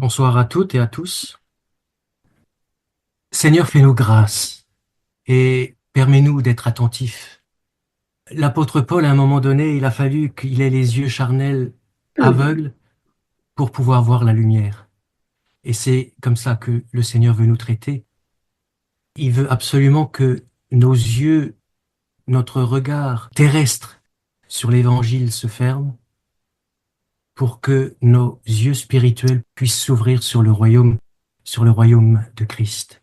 Bonsoir à toutes et à tous. Seigneur, fais-nous grâce et permets-nous d'être attentifs. L'apôtre Paul, à un moment donné, il a fallu qu'il ait les yeux charnels aveugles pour pouvoir voir la lumière. Et c'est comme ça que le Seigneur veut nous traiter. Il veut absolument que nos yeux, notre regard terrestre sur l'Évangile se ferme pour que nos yeux spirituels puissent s'ouvrir sur le royaume de Christ.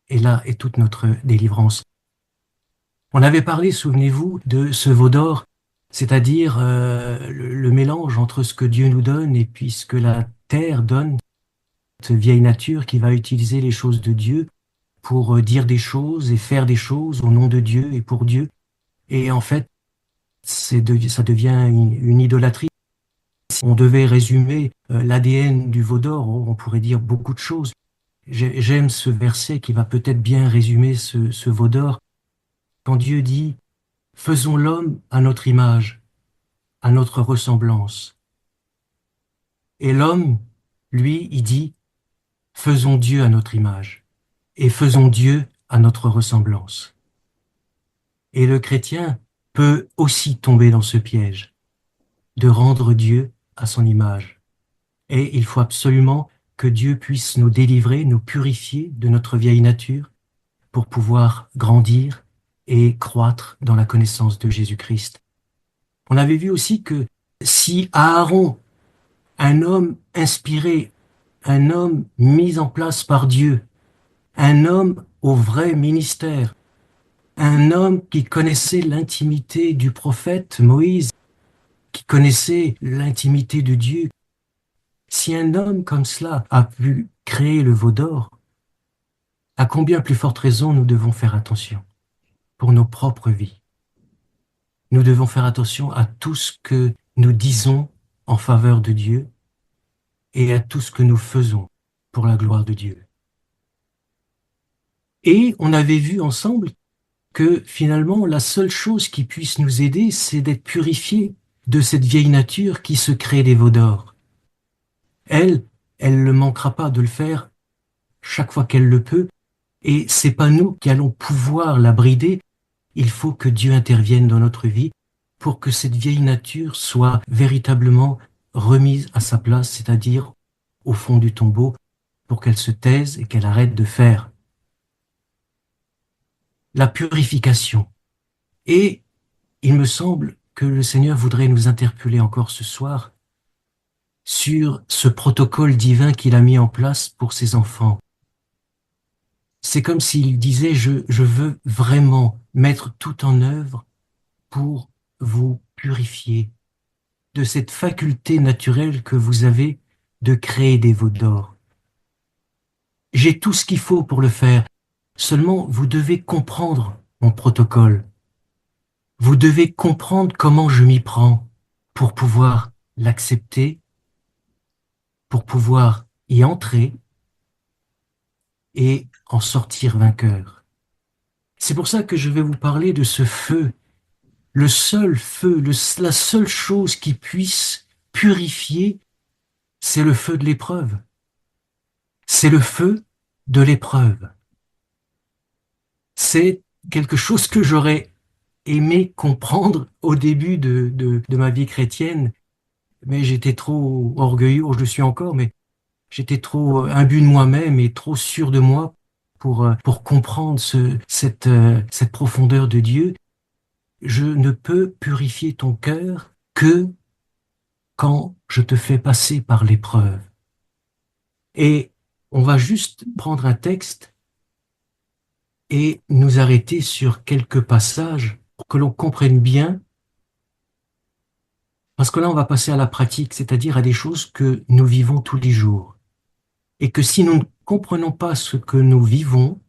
Et là est toute notre délivrance. On avait parlé, souvenez-vous, de ce veau d'or, c'est-à-dire le mélange entre ce que Dieu nous donne et puis ce que la terre donne, cette vieille nature qui va utiliser les choses de Dieu pour dire des choses et faire des choses au nom de Dieu et pour Dieu. Et en fait, ça devient une idolâtrie. Si on devait résumer l'ADN du veau d'or, on pourrait dire beaucoup de choses. J'aime ce verset qui va peut-être bien résumer ce veau d'or. Quand Dieu dit « Faisons l'homme à notre image », à notre ressemblance. Et l'homme, lui, il dit, faisons Dieu à notre image et faisons Dieu à notre ressemblance. Et le chrétien peut aussi tomber dans ce piège de rendre Dieu à son image. Et il faut absolument que Dieu puisse nous délivrer, nous purifier de notre vieille nature pour pouvoir grandir et croître dans la connaissance de Jésus-Christ. On avait vu aussi que si Aaron, un homme inspiré, un homme mis en place par Dieu, un homme au vrai ministère, un homme qui connaissait l'intimité du prophète Moïse, qui connaissait l'intimité de Dieu. Si un homme comme cela a pu créer le veau d'or, à combien plus forte raison nous devons faire attention pour nos propres vies. Nous devons faire attention à tout ce que nous disons en faveur de Dieu et à tout ce que nous faisons pour la gloire de Dieu. Et on avait vu ensemble que finalement, la seule chose qui puisse nous aider, c'est d'être purifiés de cette vieille nature qui se crée des veaux d'or. Elle, elle ne manquera pas de le faire chaque fois qu'elle le peut, et c'est pas nous qui allons pouvoir la brider. Il faut que Dieu intervienne dans notre vie pour que cette vieille nature soit véritablement remise à sa place, c'est-à-dire au fond du tombeau, pour qu'elle se taise et qu'elle arrête de faire. La purification. Et il me semble que le Seigneur voudrait nous interpeller encore ce soir sur ce protocole divin qu'il a mis en place pour ses enfants. C'est comme s'il disait, je veux vraiment mettre tout en œuvre pour vous purifier de cette faculté naturelle que vous avez de créer des veaux d'or. J'ai tout ce qu'il faut pour le faire, seulement vous devez comprendre mon protocole. Vous devez comprendre comment je m'y prends pour pouvoir l'accepter, pour pouvoir y entrer et en sortir vainqueur. C'est pour ça que je vais vous parler de ce feu, le seul feu, la seule chose qui puisse purifier, c'est le feu de l'épreuve. C'est le feu de l'épreuve. C'est quelque chose que j'aurais aimé comprendre au début de ma vie chrétienne, mais j'étais trop orgueilleux, je le suis encore, mais j'étais trop imbu de moi-même et trop sûr de moi pour comprendre cette profondeur de Dieu. Je ne peux purifier ton cœur que quand je te fais passer par l'épreuve. Et on va juste prendre un texte et nous arrêter sur quelques passages pour que l'on comprenne bien, parce que là on va passer à la pratique, c'est-à-dire à des choses que nous vivons tous les jours. Et que si nous ne comprenons pas ce que nous vivons,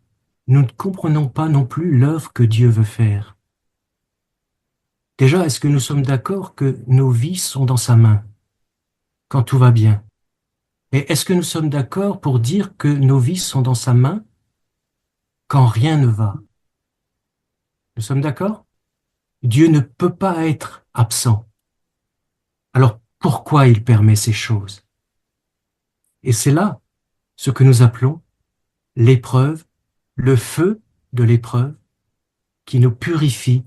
nous ne comprenons pas non plus l'œuvre que Dieu veut faire. Déjà, est-ce que nous sommes d'accord que nos vies sont dans sa main quand tout va bien? Et est-ce que nous sommes d'accord pour dire que nos vies sont dans sa main quand rien ne va? Nous sommes d'accord? Dieu ne peut pas être absent. Alors pourquoi il permet ces choses? Et c'est là ce que nous appelons l'épreuve, le feu de l'épreuve qui nous purifie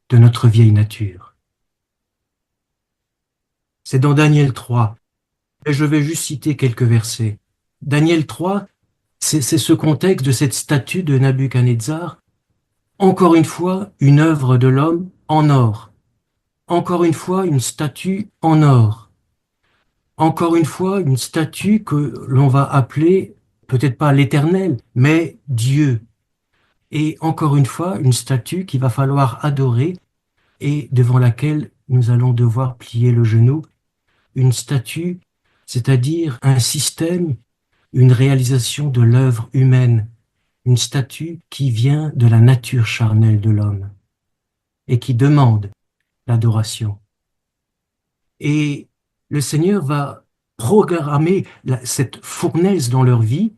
de notre vieille nature. C'est dans Daniel 3, et je vais juste citer quelques versets. Daniel 3, c'est ce contexte de cette statue de Nabuchodonosor. Encore une fois, une œuvre de l'homme en or. Encore une fois, une statue en or. Encore une fois, une statue que l'on va appeler, peut-être pas l'Éternel, mais Dieu. Et encore une fois, une statue qu'il va falloir adorer et devant laquelle nous allons devoir plier le genou. Une statue, c'est-à-dire un système, une réalisation de l'œuvre humaine, une statue qui vient de la nature charnelle de l'homme et qui demande l'adoration. Et le Seigneur va programmer cette fournaise dans leur vie.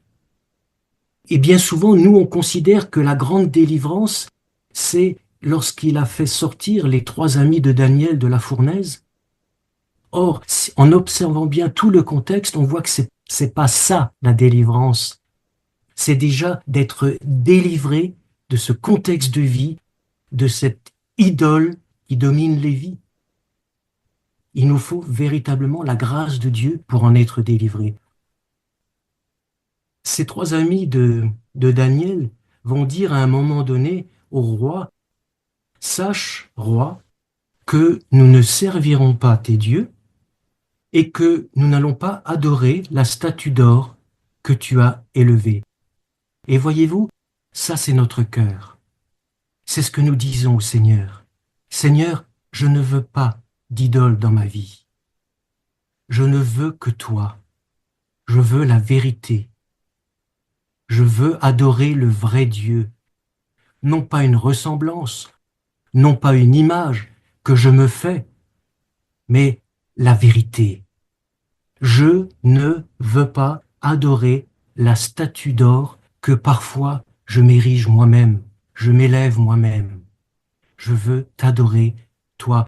Et bien souvent, nous, on considère que la grande délivrance, c'est lorsqu'il a fait sortir les 3 amis de Daniel de la fournaise. Or, en observant bien tout le contexte, on voit que c'est pas ça, la délivrance. C'est déjà d'être délivré de ce contexte de vie, de cette idole qui domine les vies. Il nous faut véritablement la grâce de Dieu pour en être délivrés. Ces 3 amis de Daniel vont dire à un moment donné au roi, « Sache, roi, que nous ne servirons pas tes dieux et que nous n'allons pas adorer la statue d'or que tu as élevée. » Et voyez-vous, ça c'est notre cœur. C'est ce que nous disons au Seigneur. Seigneur, je ne veux pas d'idole dans ma vie. Je ne veux que toi. Je veux la vérité. Je veux adorer le vrai Dieu. Non pas une ressemblance, non pas une image que je me fais, mais la vérité. Je ne veux pas adorer la statue d'or que parfois je m'érige moi-même, je m'élève moi-même. Je veux t'adorer, toi.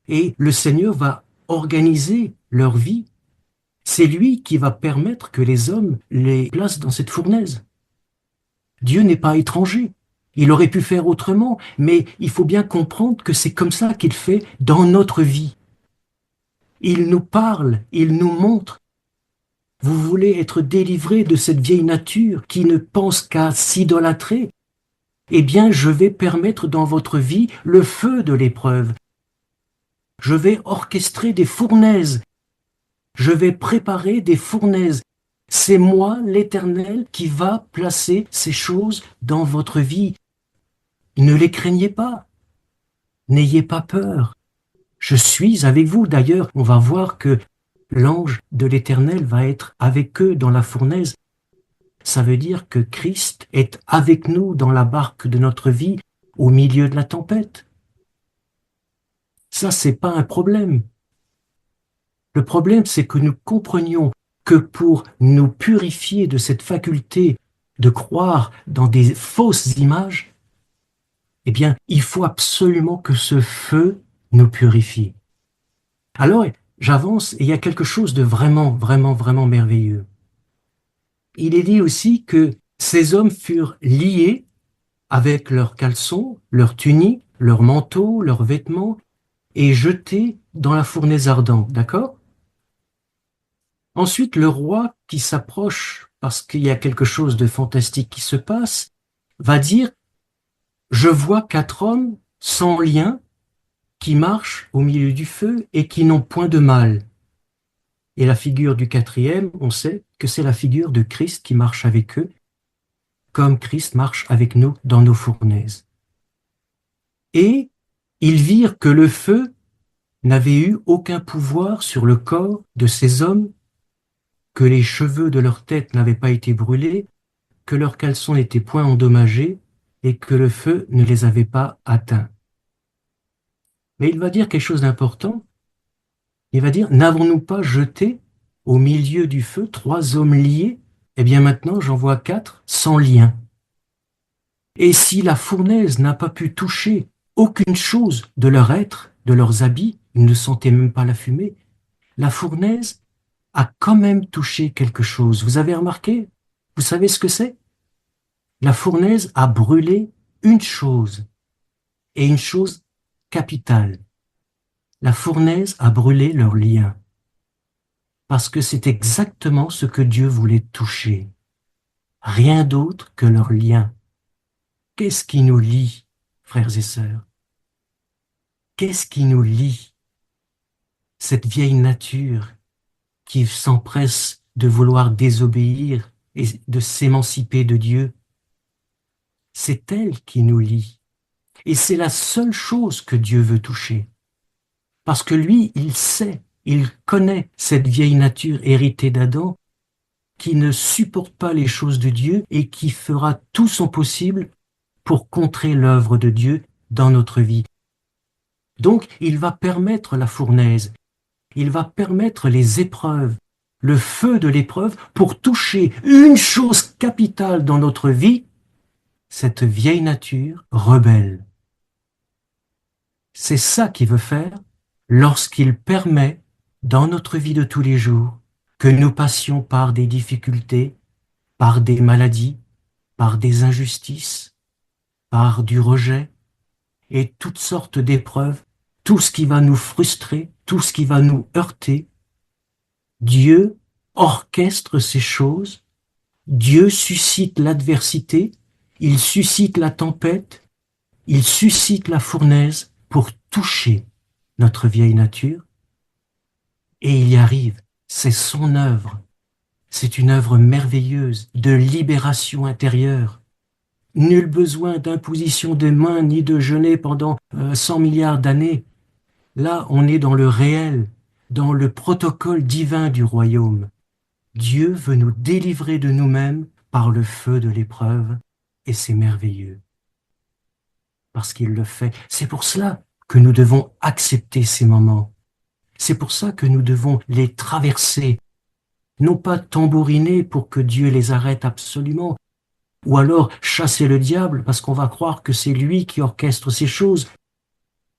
Et le Seigneur va organiser leur vie. C'est lui qui va permettre que les hommes les placent dans cette fournaise. Dieu n'est pas étranger. Il aurait pu faire autrement, mais il faut bien comprendre que c'est comme ça qu'il fait dans notre vie. Il nous parle, il nous montre. Vous voulez être délivré de cette vieille nature qui ne pense qu'à s'idolâtrer? Eh bien, je vais permettre dans votre vie le feu de l'épreuve. Je vais orchestrer des fournaises. Je vais préparer des fournaises. C'est moi, l'Éternel, qui va placer ces choses dans votre vie. Ne les craignez pas. N'ayez pas peur. Je suis avec vous. D'ailleurs, on va voir que l'ange de l'Éternel va être avec eux dans la fournaise. Ça veut dire que Christ est avec nous dans la barque de notre vie au milieu de la tempête. Ça, c'est pas un problème. Le problème, c'est que nous comprenions que pour nous purifier de cette faculté de croire dans des fausses images, eh bien, il faut absolument que ce feu nous purifie. Alors, j'avance et il y a quelque chose de vraiment, vraiment, vraiment merveilleux. Il est dit aussi que ces hommes furent liés avec leurs caleçons, leurs tuniques, leurs manteaux, leurs vêtements, et jetés dans la fournaise ardente, d'accord? Ensuite, le roi qui s'approche, parce qu'il y a quelque chose de fantastique qui se passe, va dire, je vois 4 hommes sans lien qui marchent au milieu du feu et qui n'ont point de mal. Et la figure du 4e, on sait que c'est la figure de Christ qui marche avec eux, comme Christ marche avec nous dans nos fournaises. Et ils virent que le feu n'avait eu aucun pouvoir sur le corps de ces hommes, que les cheveux de leur tête n'avaient pas été brûlés, que leurs caleçons n'étaient point endommagés et que le feu ne les avait pas atteints. Mais il va dire quelque chose d'important. Il va dire, n'avons-nous pas jeté au milieu du feu 3 hommes liés? Eh bien maintenant, j'en vois 4 sans lien. Et si la fournaise n'a pas pu toucher aucune chose de leur être, de leurs habits, ils ne sentaient même pas la fumée, la fournaise a quand même touché quelque chose. Vous avez remarqué? Vous savez ce que c'est? La fournaise a brûlé une chose, et une chose capitale. La fournaise a brûlé leur lien, parce que c'est exactement ce que Dieu voulait toucher. Rien d'autre que leur lien. Qu'est-ce qui nous lie, frères et sœurs? Qu'est-ce qui nous lie? Cette vieille nature qui s'empresse de vouloir désobéir et de s'émanciper de Dieu, c'est elle qui nous lie. Et c'est la seule chose que Dieu veut toucher. Parce que lui, il sait, il connaît cette vieille nature héritée d'Adam qui ne supporte pas les choses de Dieu et qui fera tout son possible pour contrer l'œuvre de Dieu dans notre vie. Donc, il va permettre la fournaise, il va permettre les épreuves, le feu de l'épreuve pour toucher une chose capitale dans notre vie, cette vieille nature rebelle. C'est ça qu'il veut faire lorsqu'il permet, dans notre vie de tous les jours, que nous passions par des difficultés, par des maladies, par des injustices, par du rejet et toutes sortes d'épreuves, tout ce qui va nous frustrer, tout ce qui va nous heurter. Dieu orchestre ces choses, Dieu suscite l'adversité, il suscite la tempête, il suscite la fournaise pour toucher notre vieille nature, et il y arrive, c'est son œuvre, c'est une œuvre merveilleuse de libération intérieure. Nul besoin d'imposition des mains ni de jeûner pendant 100 milliards d'années. Là, on est dans le réel, dans le protocole divin du royaume. Dieu veut nous délivrer de nous-mêmes par le feu de l'épreuve, et c'est merveilleux. Parce qu'il le fait. C'est pour cela que nous devons accepter ces moments. C'est pour ça que nous devons les traverser. Non pas tambouriner pour que Dieu les arrête absolument, ou alors chasser le diable parce qu'on va croire que c'est lui qui orchestre ces choses.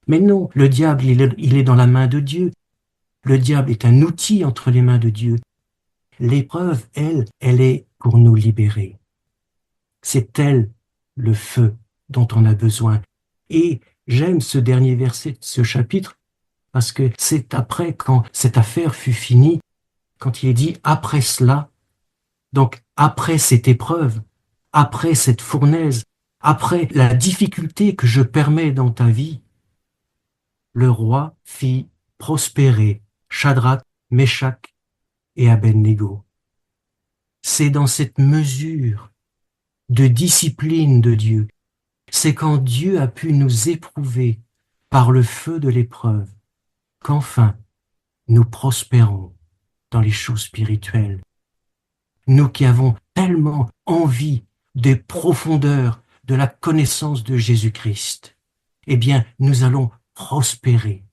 Mais non, le diable, il est dans la main de Dieu. Le diable est un outil entre les mains de Dieu. L'épreuve, elle est pour nous libérer. C'est elle le feu dont on a besoin. Et j'aime ce dernier verset de ce chapitre parce que c'est après, quand cette affaire fut finie, quand il est dit après cela, donc après cette épreuve, après cette fournaise, après la difficulté que je permets dans ta vie, le roi fit prospérer Shadrach, Meshach et Abednego. C'est dans cette mesure de discipline de Dieu, c'est quand Dieu a pu nous éprouver par le feu de l'épreuve, qu'enfin nous prospérons dans les choses spirituelles. Nous qui avons tellement envie des profondeurs de la connaissance de Jésus-Christ, eh bien, nous allons prospérer,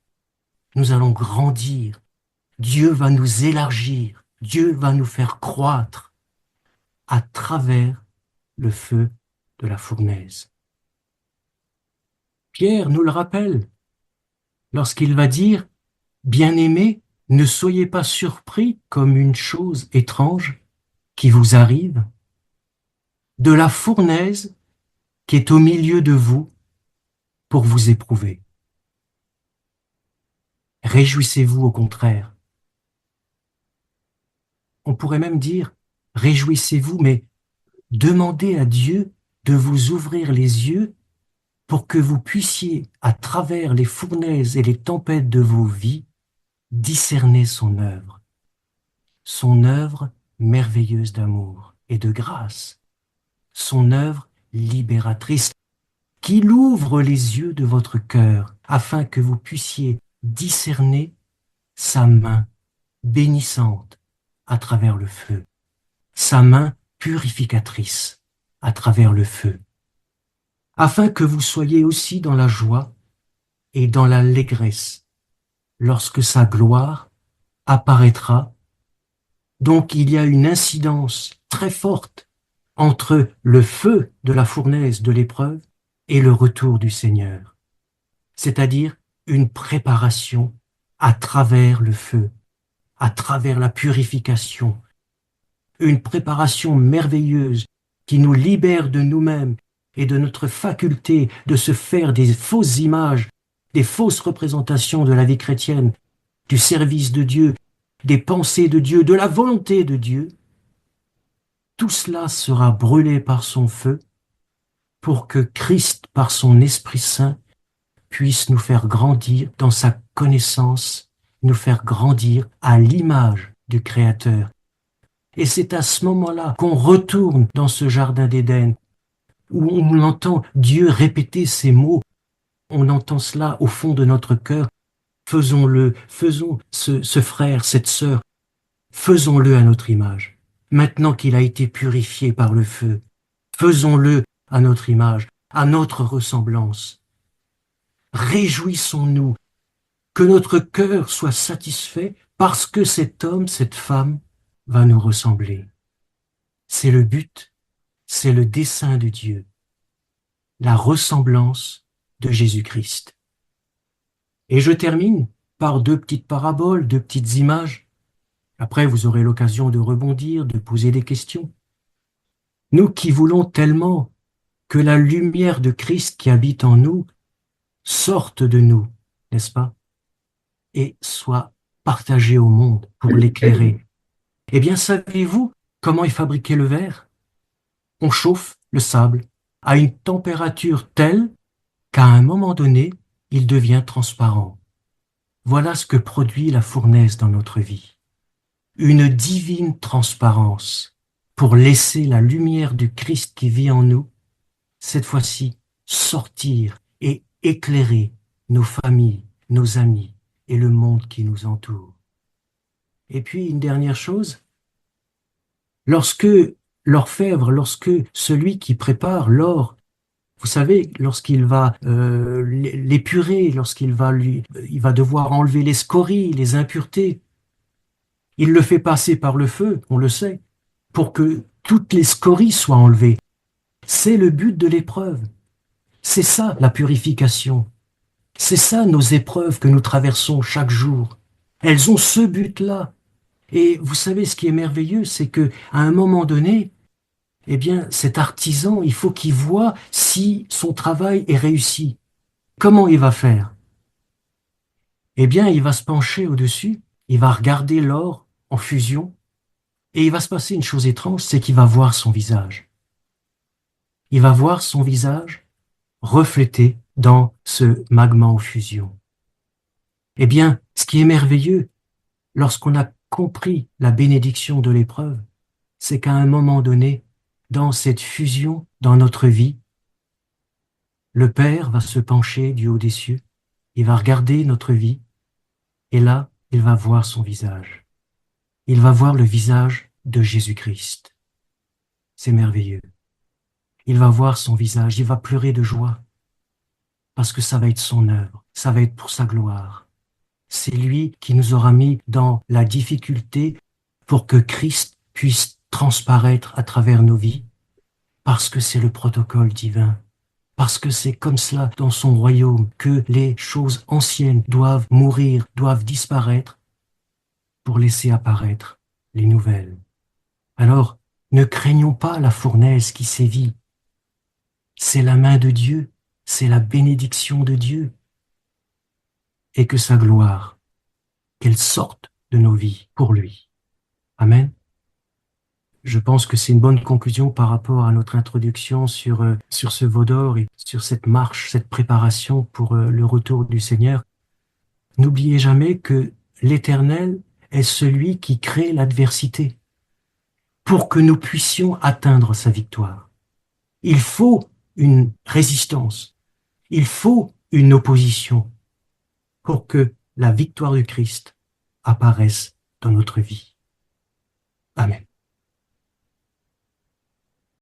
nous allons grandir, Dieu va nous élargir, Dieu va nous faire croître à travers le feu de la fournaise. Pierre nous le rappelle lorsqu'il va dire « Bien-aimés, ne soyez pas surpris comme une chose étrange qui vous arrive, de la fournaise qui est au milieu de vous pour vous éprouver. Réjouissez-vous au contraire. » On pourrait même dire « Réjouissez-vous, mais demandez à Dieu de vous ouvrir les yeux pour que vous puissiez, à travers les fournaises et les tempêtes de vos vies, discerner son œuvre merveilleuse d'amour et de grâce, son œuvre libératrice, qu'il ouvre les yeux de votre cœur afin que vous puissiez discerner sa main bénissante à travers le feu, sa main purificatrice à travers le feu, afin que vous soyez aussi dans la joie et dans l'allégresse lorsque sa gloire apparaîtra. Donc il y a une incidence très forte entre le feu de la fournaise de l'épreuve et le retour du Seigneur, c'est-à-dire une préparation à travers le feu, à travers la purification, une préparation merveilleuse qui nous libère de nous-mêmes et de notre faculté de se faire des fausses images, des fausses représentations de la vie chrétienne, du service de Dieu, des pensées de Dieu, de la volonté de Dieu. Tout cela sera brûlé par son feu pour que Christ, par son Esprit Saint, puisse nous faire grandir dans sa connaissance, nous faire grandir à l'image du Créateur. Et c'est à ce moment-là qu'on retourne dans ce jardin d'Éden, où on entend Dieu répéter ces mots. On entend cela au fond de notre cœur. Faisons-le, faisons ce frère, cette sœur, faisons-le à notre image. Maintenant qu'il a été purifié par le feu, faisons-le à notre image, à notre ressemblance. Réjouissons-nous que notre cœur soit satisfait parce que cet homme, cette femme, va nous ressembler. C'est le but, c'est le dessein de Dieu, la ressemblance de Jésus-Christ. Et je termine par deux petites paraboles, deux petites images. Après, vous aurez l'occasion de rebondir, de poser des questions. Nous qui voulons tellement que la lumière de Christ qui habite en nous sorte de nous, n'est-ce pas, et soit partagée au monde pour l'éclairer. Eh bien, savez-vous comment est fabriqué le verre? On chauffe le sable à une température telle qu'à un moment donné, il devient transparent. Voilà ce que produit la fournaise dans notre vie. Une divine transparence pour laisser la lumière du Christ qui vit en nous, cette fois-ci, sortir et éclairer nos familles, nos amis et le monde qui nous entoure. Et puis, une dernière chose, lorsque l'orfèvre, lorsque celui qui prépare l'or, vous savez, lorsqu'il va l'épurer, il va devoir enlever les scories, les impuretés, il le fait passer par le feu, on le sait, pour que toutes les scories soient enlevées. C'est le but de l'épreuve. C'est ça la purification. C'est ça nos épreuves que nous traversons chaque jour. Elles ont ce but-là. Et vous savez, ce qui est merveilleux, c'est que à un moment donné, eh bien, cet artisan, il faut qu'il voie si son travail est réussi. Comment il va faire? Eh bien, il va se pencher au-dessus, il va regarder l'or en fusion, et il va se passer une chose étrange, c'est qu'il va voir son visage. Il va voir son visage reflété dans ce magma en fusion. Eh bien, ce qui est merveilleux, lorsqu'on a compris la bénédiction de l'épreuve, c'est qu'à un moment donné, dans cette fusion, dans notre vie, le Père va se pencher du haut des cieux, il va regarder notre vie, et là, il va voir son visage. Il va voir le visage de Jésus-Christ. C'est merveilleux. Il va voir son visage, il va pleurer de joie, parce que ça va être son œuvre, ça va être pour sa gloire. C'est lui qui nous aura mis dans la difficulté pour que Christ puisse transparaître à travers nos vies, parce que c'est le protocole divin, parce que c'est comme cela dans son royaume que les choses anciennes doivent mourir, doivent disparaître pour laisser apparaître les nouvelles. Alors, ne craignons pas la fournaise qui sévit. C'est la main de Dieu, c'est la bénédiction de Dieu. Et que sa gloire, qu'elle sorte de nos vies pour lui. Amen. Je pense que c'est une bonne conclusion par rapport à notre introduction sur ce veau d'or et sur cette marche, cette préparation pour le retour du Seigneur. N'oubliez jamais que l'Éternel est celui qui crée l'adversité pour que nous puissions atteindre sa victoire. Il faut une résistance, il faut une opposition pour que la victoire du Christ apparaisse dans notre vie. Amen.